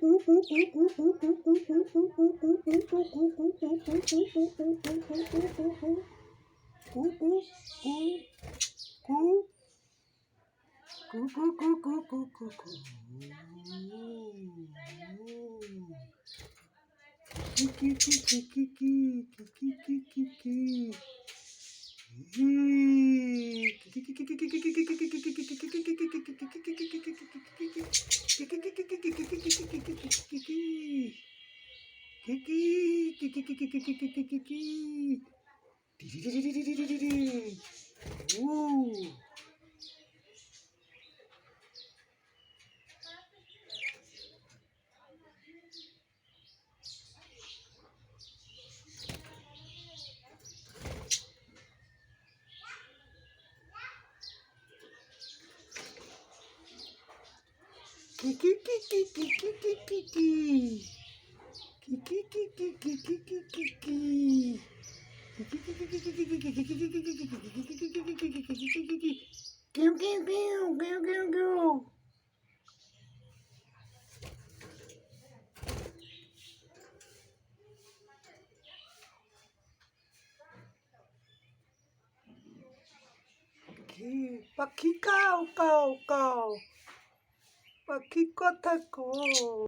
Ooh. Kiki kiki kiki kiki kiki. Kiki kiki kiki kiki kiki. Go go go go go go. Pakikau kau kau. Pakiko tako.